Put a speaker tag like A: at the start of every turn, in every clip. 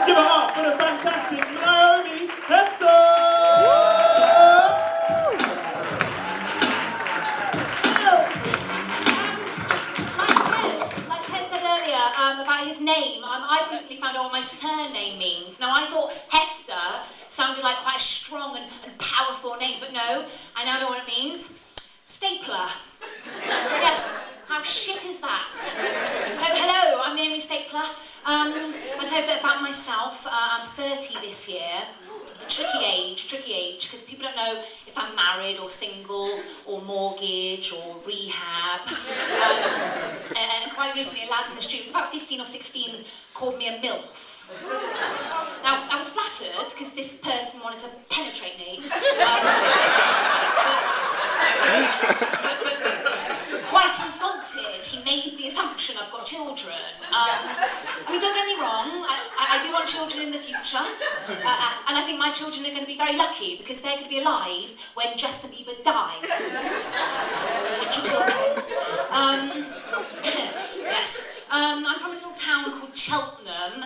A: Give it up for the fantastic Naomi Hefter!
B: Like Kes said earlier about his name, I've recently found out what my surname means. Now, I thought Hefter sounded like quite a strong and powerful name, but no, I now know what it means. Stapler. Yes, how shit is that? So, hello, I'm Naomi Stapler. I'll tell you a bit about myself. I'm 30 this year. Tricky age, because people don't know if I'm married or single or mortgage or rehab. And quite recently, a lad in the street, he was about 15 or 16, called me a MILF. Now, I was flattered because this person wanted to penetrate me. But quite insulted, he made the assumption I've got children. I mean, don't get me wrong, I do want children in the future, and I think my children are going to be very lucky because they're going to be alive when Justin Bieber dies. Lucky children. Yes. I'm from a little town called Cheltenham.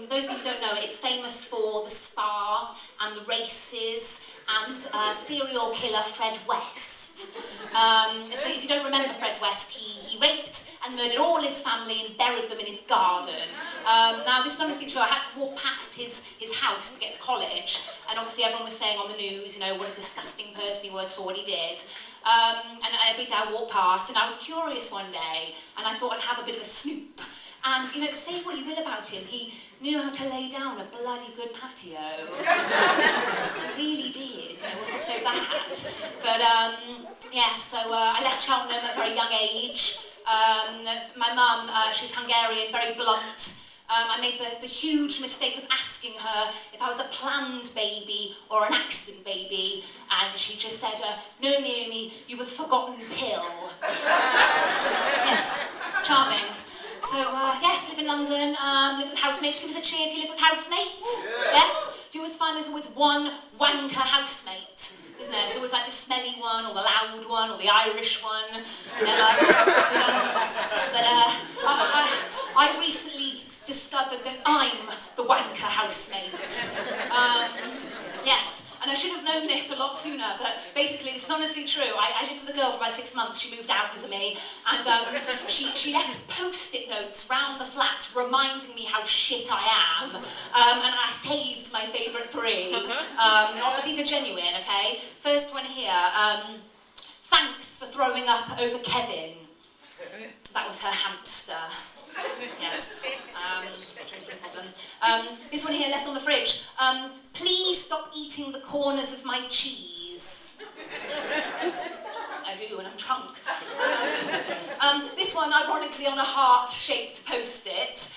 B: Those of you who don't know it, it's famous for the spa and the races and serial killer Fred West. If you don't remember Fred West, he raped and murdered all his family and buried them in his garden. Now, this is honestly true. I had to walk past his house to get to college, and obviously everyone was saying on the news, you know, what a disgusting person he was for what he did. And every day I walked past, and I was curious one day, and I thought I'd have a bit of a snoop. And, you know, say what you will about him, he knew how to lay down a bloody good patio. He really did, you know, it wasn't so bad. But, yeah, so I left Cheltenham at a very young age. My mum, she's Hungarian, very blunt. I made the huge mistake of asking her if I was a planned baby or an accident baby, and she just said, no, Naomi, you were the forgotten pill. Yes, charming. So, yes, live in London, live with housemates. Give us a cheer if you live with housemates. Yes? Do you always find there's always one wanker housemate, isn't it? It's always like the smelly one, or the loud one, or the Irish one. And, I recently discovered that I'm the wanker housemate. Yes. And I should have known this a lot sooner, but basically this is honestly true. I lived with a girl for about 6 months. She moved out because of me, and she left post-it notes round the flat reminding me how shit I am, and I saved my favourite 3. These are genuine, okay? First one here, thanks for throwing up over Kevin. That was her hamster. Yes. Drinking problem. This one here left on the fridge. Please stop eating the corners of my cheese. I do when I'm drunk. This one, ironically, on a heart-shaped post-it.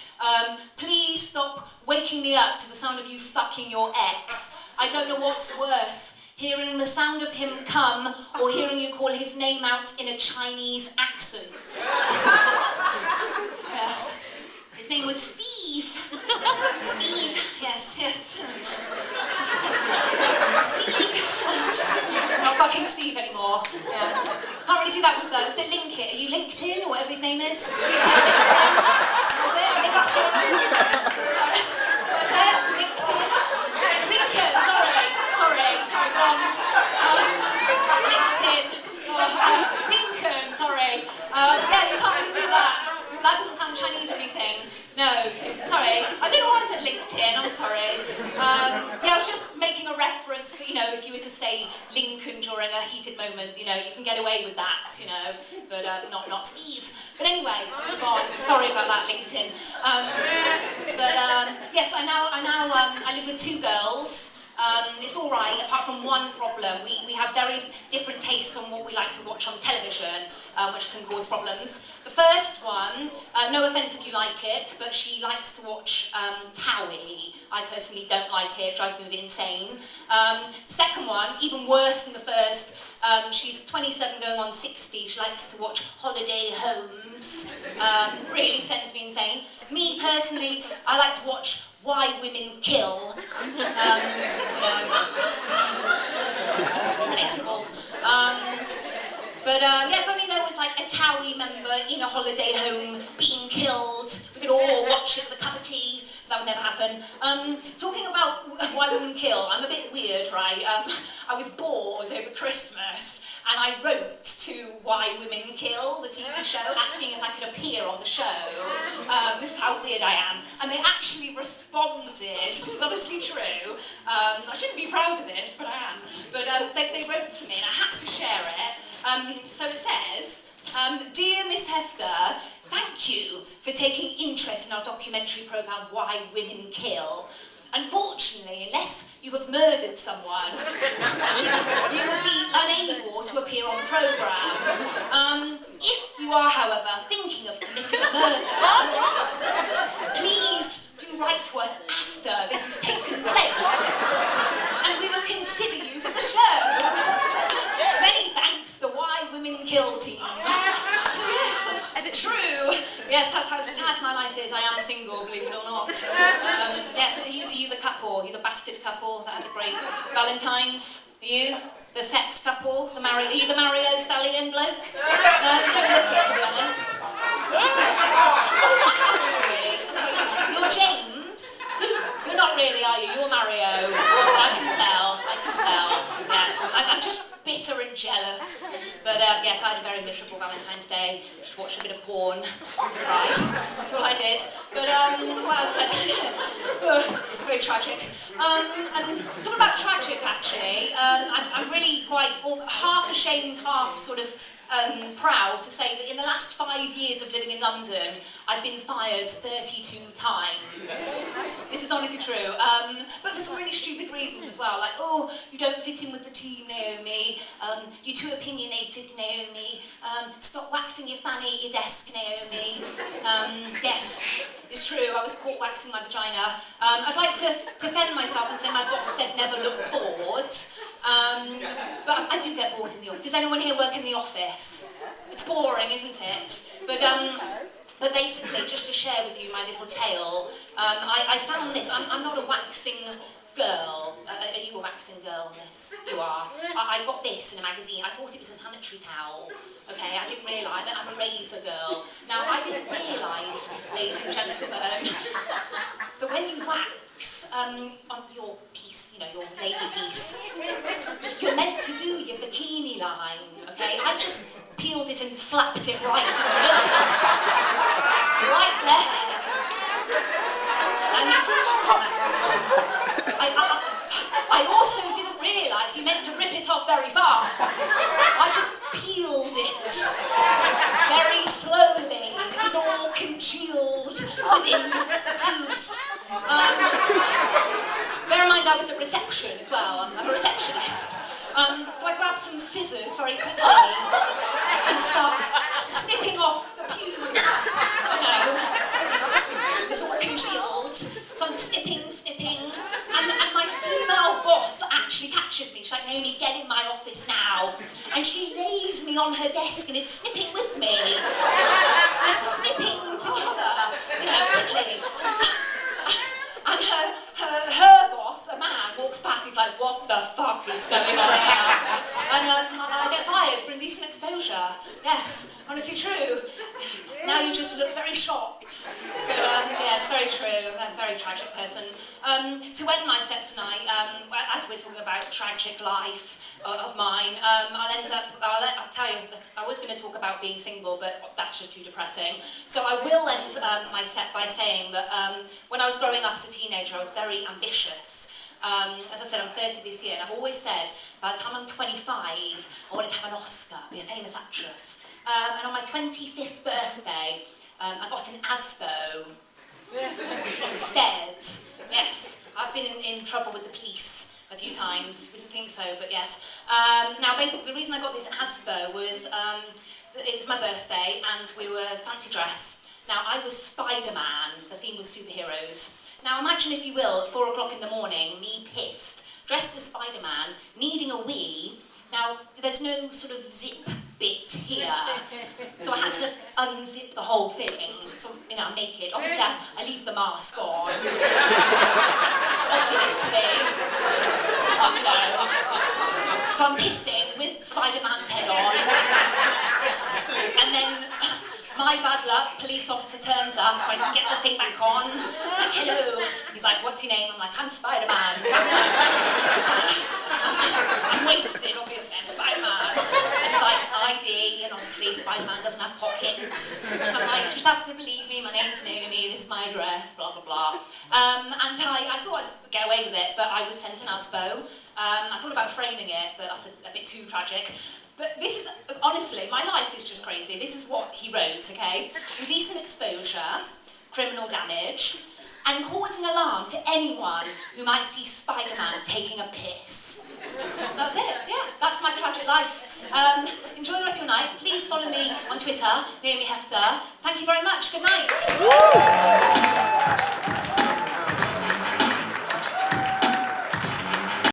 B: Please stop waking me up to the sound of you fucking your ex. I don't know what's worse. Hearing the sound of him come, or hearing you call his name out in a Chinese accent. Yes. His name was Steve. Steve, yes. Steve. Not fucking Steve anymore. Yes. Can't really do that with was it LinkedIn? Are you LinkedIn or whatever his name is? Is it LinkedIn? What's it? LinkedIn? Lincoln, sorry, blonde. LinkedIn. Lincoln, sorry. Yeah, you can't really do that. That doesn't sound Chinese or anything. No, sorry. I don't know why I said LinkedIn, I'm sorry. Yeah, I was just making a reference that, you know, if you were to say Lincoln during a heated moment, you know, you can get away with that, you know, but not Steve. But anyway, move on. Sorry about that, LinkedIn. Yes, I live with 2 girls. It's all right, apart from one problem. We have very different tastes on what we like to watch on television, which can cause problems. The first one, no offence if you like it, but she likes to watch Towie. I personally don't like it, drives me a bit insane. The second one, even worse than the first, she's 27 going on 60, she likes to watch Holiday Homes. Really sends me insane. Me personally, I like to watch Why Women Kill. Relatable. Yeah, if only there was like a Towie member in a holiday home being killed, we could all watch it with a cup of tea. that would never happen. Talking about why women kill, I'm a bit weird, right? I was bored over Christmas, and I wrote to Why Women Kill, the TV show, asking if I could appear on the show. This is how weird I am. And they actually responded. This is honestly true. I shouldn't be proud of this, but I am. But they wrote to me, and I had to share it. So it says, Dear Miss Hefter, thank you for taking interest in our documentary programme Why Women Kill. Unfortunately, unless you have murdered someone, you will be unable to appear on the programme. If you are, however, thinking of committing a murder, please do write to us after this has taken place, and we will consider you for the show. Many thanks, the Why Women Kill team. So yes, that's true. Yes, that's how sad my life is. I am single, believe it or not. Yes, are you the couple? Are you the bastard couple that had a great Valentine's? Are you? The sex couple? Are you the Mario Stallion bloke? You don't look it, to be honest. I'm sorry. You're James? You're not really, are you? You're Mario. I can tell. Yes. I'm just bitter and jealous. But yes, I had a very miserable Valentine's Day. Just watched a bit of porn. Right. That's all I did. But what else could I do? Very tragic. And talking about tragic, actually, I'm really quite half ashamed, half sort of proud to say that in the last 5 years of living in London, I've been fired 32 times. This is honestly true. But for some really stupid reasons as well, like, oh, you don't fit in with the team, Naomi. You're too opinionated, Naomi. Stop waxing your fanny at your desk, Naomi. Yes, it's true, I was caught waxing my vagina. I'd like to defend myself and say my boss said never look bored. But I do get bored in the office. Does anyone here work in the office? It's boring, isn't it? But basically, just to share with you my little tale, I found this. I'm not a waxing girl. Are you a waxing girl, miss? You are. I got this in a magazine. I thought it was a sanitary towel. Okay, I didn't realise that I'm a razor girl. Now, I didn't realise, ladies and gentlemen, that when you wax on your piece, you know, your lady piece, you're meant to do your bikini line, okay? I just peeled it and slapped it right in the middle. Right there. And I also didn't realise you meant to rip it off very fast. I just peeled it very slowly. It was all congealed within the pubes. Bear in mind I was at reception as well. I'm a receptionist. So I grabbed some scissors very quickly and start snipping off the pubes. You know, it's all congealed. So I'm snipping, and my female boss actually catches me. She's like, Naomi, get in my office now. And she lays me on her desk and is snipping with me. We're snipping together, you know, quickly. And her boss, a man, walks past, he's like, what the fuck is going on here? And I get fired for indecent exposure. Yes, honestly true. Now you just look very shocked. But yeah, it's very true. I'm a very tragic person. To end my set tonight, as we're talking about tragic life of mine, I'll tell you, I was going to talk about being single, but that's just too depressing. So I will end my set by saying that when I was growing up as a teenager, I was very ambitious. As I said, I'm 30 this year, and I've always said, by the time I'm 25, I wanted to have an Oscar, be a famous actress. And on my 25th birthday, I got an ASBO instead. Yes, I've been in trouble with the police a few times, wouldn't think so, but yes. Now basically the reason I got this ASBO was, it was my birthday and we were fancy dress. Now I was Spider-Man, the theme was superheroes. Now imagine, if you will, at 4 o'clock in the morning, me pissed, dressed as Spider-Man, needing a wee. Now there's no sort of zip bit here, so I had to unzip the whole thing, so, you know, I'm naked. Obviously I leave the mask on, obviously, you know, so I'm pissing with Spider-Man's head on, and then my bad luck, police officer turns up so I can get the thing back on. Like, hello. He's like, what's your name? I'm like, I'm Spider-Man. I'm wasted, obviously, I'm Spider-Man. And he's like, ID, and obviously Spider-Man doesn't have pockets. So I'm like, you just have to believe me, my name's Naomi, this is my address, blah, blah, blah. And I thought I'd get away with it, but I was sent an ASBO. I thought about framing it, but that's a bit too tragic. But this is, honestly, my life is just crazy. This is what he wrote, okay? Indecent exposure, criminal damage, and causing alarm to anyone who might see Spider-Man taking a piss. That's it, yeah, that's my tragic life. Enjoy the rest of your night. Please follow me on Twitter, Naomi Hefter. Thank you very much, good night.